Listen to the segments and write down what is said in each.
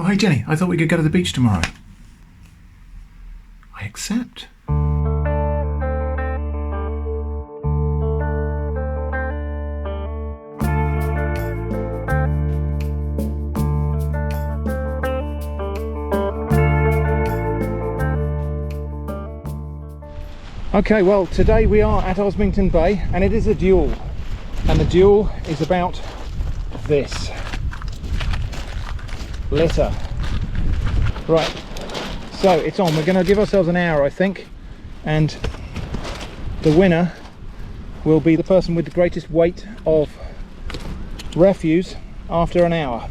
Oh, hey Jenny, I thought we could go to the beach tomorrow. I accept. Okay, well, today we are at Osmington Bay and it is a duel. And the duel is about this. Litter. Right, so it's on. We're going to give ourselves an hour, I think. And the winner will be the person with the greatest weight of refuse after an hour.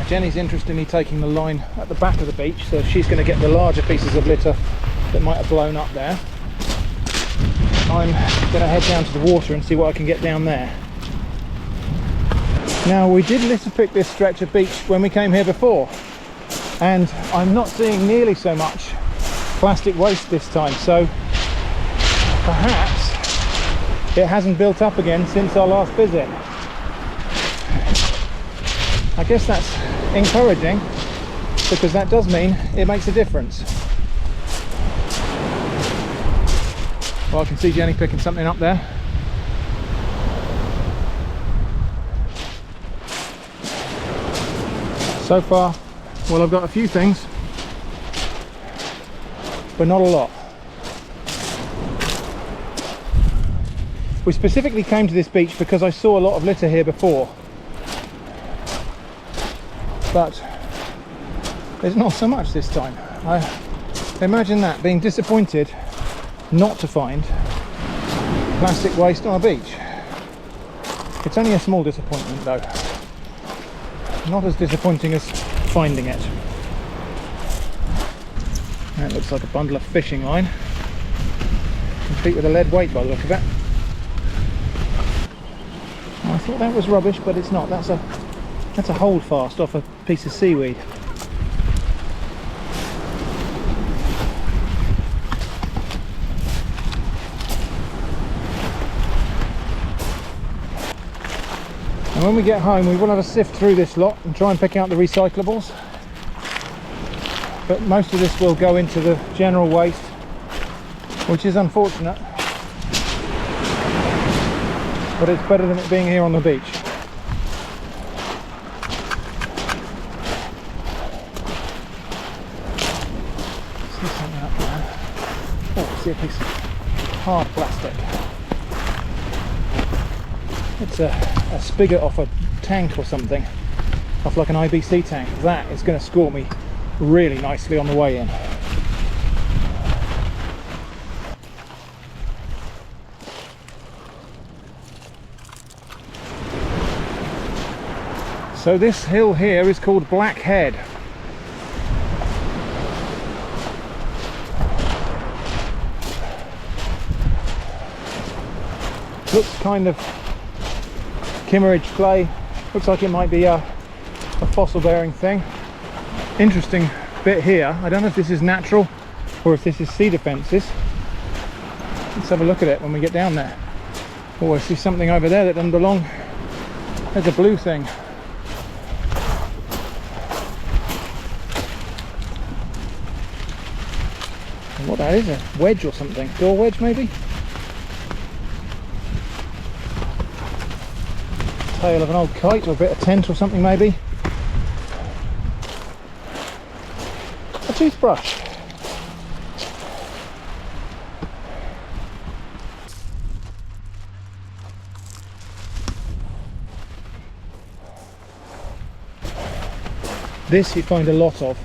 Jenny's interestingly taking the line at the back of the beach, so she's going to get the larger pieces of litter that might have blown up there. I'm going to head down to the water and see what I can get down there. Now, we did litter pick this stretch of beach when we came here before, and I'm not seeing nearly so much plastic waste this time, so perhaps it hasn't built up again since our last visit. I guess that's encouraging, because that does mean it makes a difference. Well, I can see Jenny picking something up there. So far, well, I've got a few things, but not a lot. We specifically came to this beach because I saw a lot of litter here before. But there's not so much this time. I imagine that, being disappointed not to find plastic waste on a beach. It's only a small disappointment though. Not as disappointing as finding it. That looks like a bundle of fishing line, complete with a lead weight by the look of it. I thought that was rubbish, but it's not. That's a holdfast off a piece of seaweed. And when we get home, we will have a sift through this lot and try and pick out the recyclables. But most of this will go into the general waste, which is unfortunate. But it's better than it being here on the beach. See a piece of hard plastic. It's a spigot off a tank or something, off like an IBC tank. That is going to score me really nicely on the way in. So this hill here is called Black Head. Looks kind of Kimmeridge clay. Looks like it might be a fossil bearing thing. Interesting bit here. I don't know if this is natural or if this is cedar fences. Let's have a look at it when we get down there. Oh, I see something over there that doesn't belong. There's a blue thing. And what that is, a wedge or something. Door wedge maybe? Tail of an old kite or a bit of tent or something maybe. A toothbrush. This you find a lot of.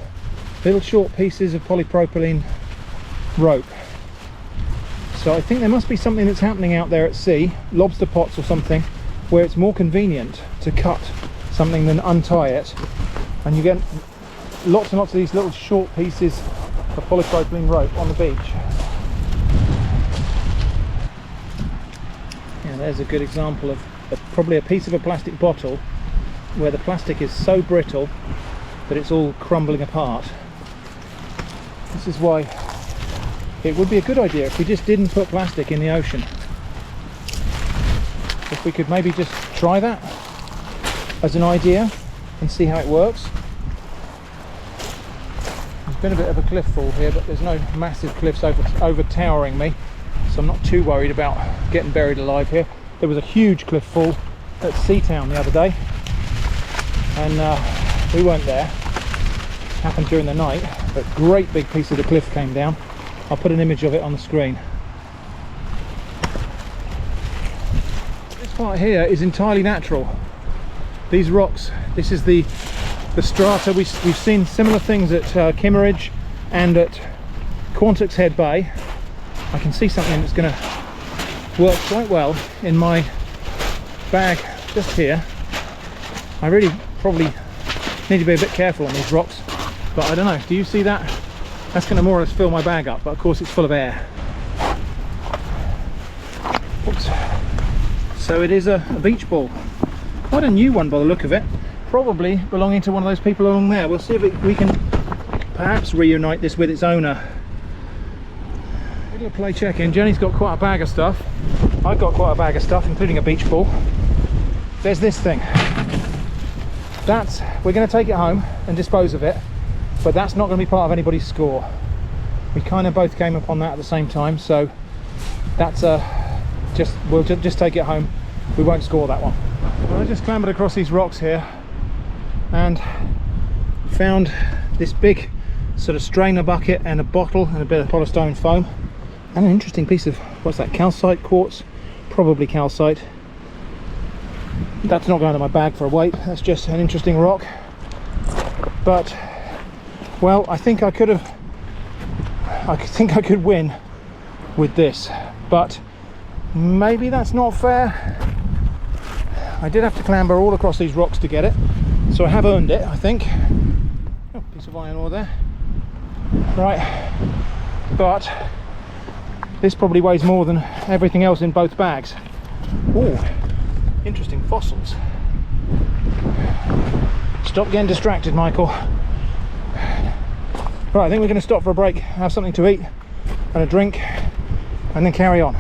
Little short pieces of polypropylene rope. So I think there must be something that's happening out there at sea, lobster pots or something, where it's more convenient to cut something than untie it, and you get lots and lots of these little short pieces of polypropylene rope on the beach. Yeah, there's a good example of probably a piece of a plastic bottle where the plastic is so brittle that it's all crumbling apart. This is why it would be a good idea if we just didn't put plastic in the ocean. If we could maybe just try that as an idea and see how it works. There's been a bit of a cliff fall here, but there's no massive cliffs over towering me, so I'm not too worried about getting buried alive here. There was a huge cliff fall at Seatown the other day, and we weren't there. It happened during the night, but a great big piece of the cliff came down. I'll put an image of it on the screen. This part here is entirely natural. These rocks, this is the strata. We've seen similar things at Kimmeridge and at Quantix Head Bay. I can see something that's going to work quite well in my bag just here. I really probably need to be a bit careful on these rocks, but I don't know, do you see that? That's going to more or less fill my bag up, but of course it's full of air. Oops. So it is a beach ball. Quite a new one by the look of it. Probably belonging to one of those people along there. We'll see if we can perhaps reunite this with its owner. Little play check-in. Jenny's got quite a bag of stuff. I've got quite a bag of stuff, including a beach ball. There's this thing. We're going to take it home and dispose of it, but that's not going to be part of anybody's score. We kind of both came upon that at the same time, so that's we'll just take it home. We won't score that one. Well, I just clambered across these rocks here and found this big sort of strainer bucket and a bottle and a bit of polystyrene foam and an interesting piece of, what's that, calcite quartz? Probably calcite. That's not going to my bag for a weight, that's just an interesting rock. But, well, I think I could win with this, but maybe that's not fair. I did have to clamber all across these rocks to get it, so I have earned it, I think. Oh, piece of iron ore there. Right, but this probably weighs more than everything else in both bags. Oh, interesting fossils. Stop getting distracted, Michael. Right, I think we're going to stop for a break, have something to eat and a drink, and then carry on.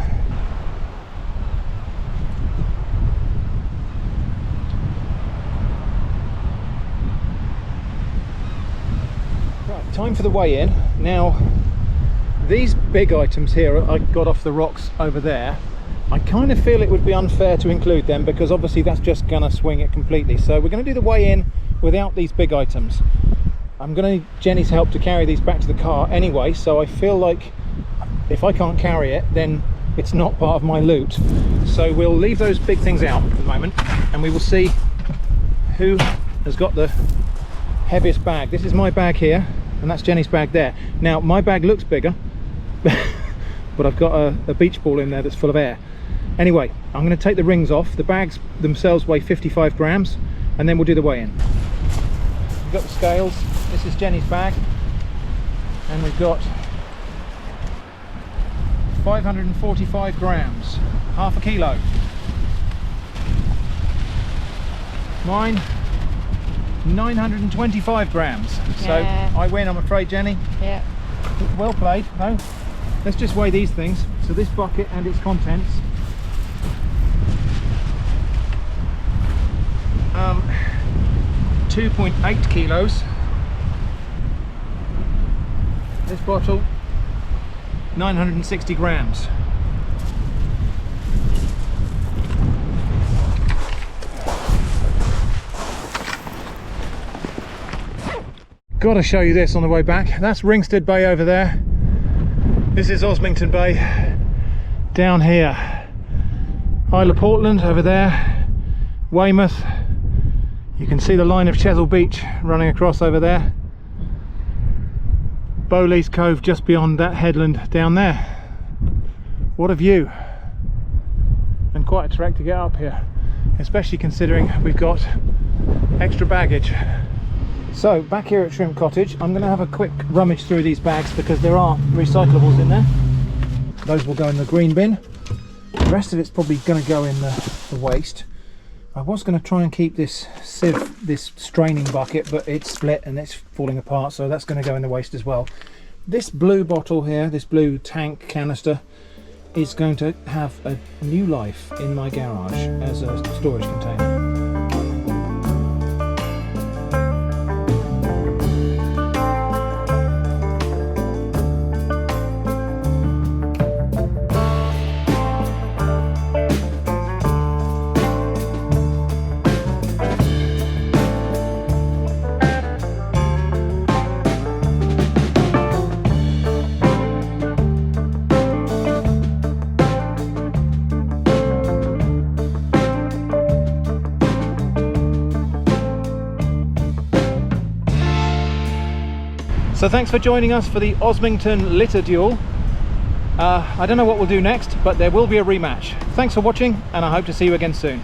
Right, time for the weigh-in. Now, these big items here I got off the rocks over there. I kind of feel it would be unfair to include them because obviously that's just going to swing it completely. So we're going to do the weigh-in without these big items. I'm going to need Jenny's help to carry these back to the car anyway, so I feel like if I can't carry it, then it's not part of my loot. So we'll leave those big things out for the moment and we will see who has got the heaviest bag. This is my bag here and that's Jenny's bag there. Now my bag looks bigger but I've got a beach ball in there that's full of air. Anyway, I'm going to take the rings off. The bags themselves weigh 55 grams and then we'll do the weigh-in. We've got the scales. This is Jenny's bag and we've got 545 grams, half a kilo. Mine, 925 grams. So Yeah. I win, I'm afraid, Jenny. Yeah. Well played. No, let's just weigh these things. So this bucket and its contents. 2.8 kilos. This bottle, 960 grams. Got to show you this on the way back. That's Ringstead Bay over there. This is Osmington Bay down here. Isle of Portland over there. Weymouth. You can see the line of Chesil Beach running across over there. Bowleys Cove just beyond that headland down there. What a view, and quite a trek to get up here, especially considering we've got extra baggage. So back here at Shrimp Cottage, I'm going to have a quick rummage through these bags because there are recyclables in there. Those will go in the green bin. The rest of it's probably going to go in the waste. I was going to try and keep this sieve, this straining bucket, but it's split and it's falling apart, so that's going to go in the waste as well. This blue bottle here, this blue tank canister, is going to have a new life in my garage as a storage container. So thanks for joining us for the Osmington litter duel. I don't know what we'll do next, but there will be a rematch. Thanks for watching, and I hope to see you again soon.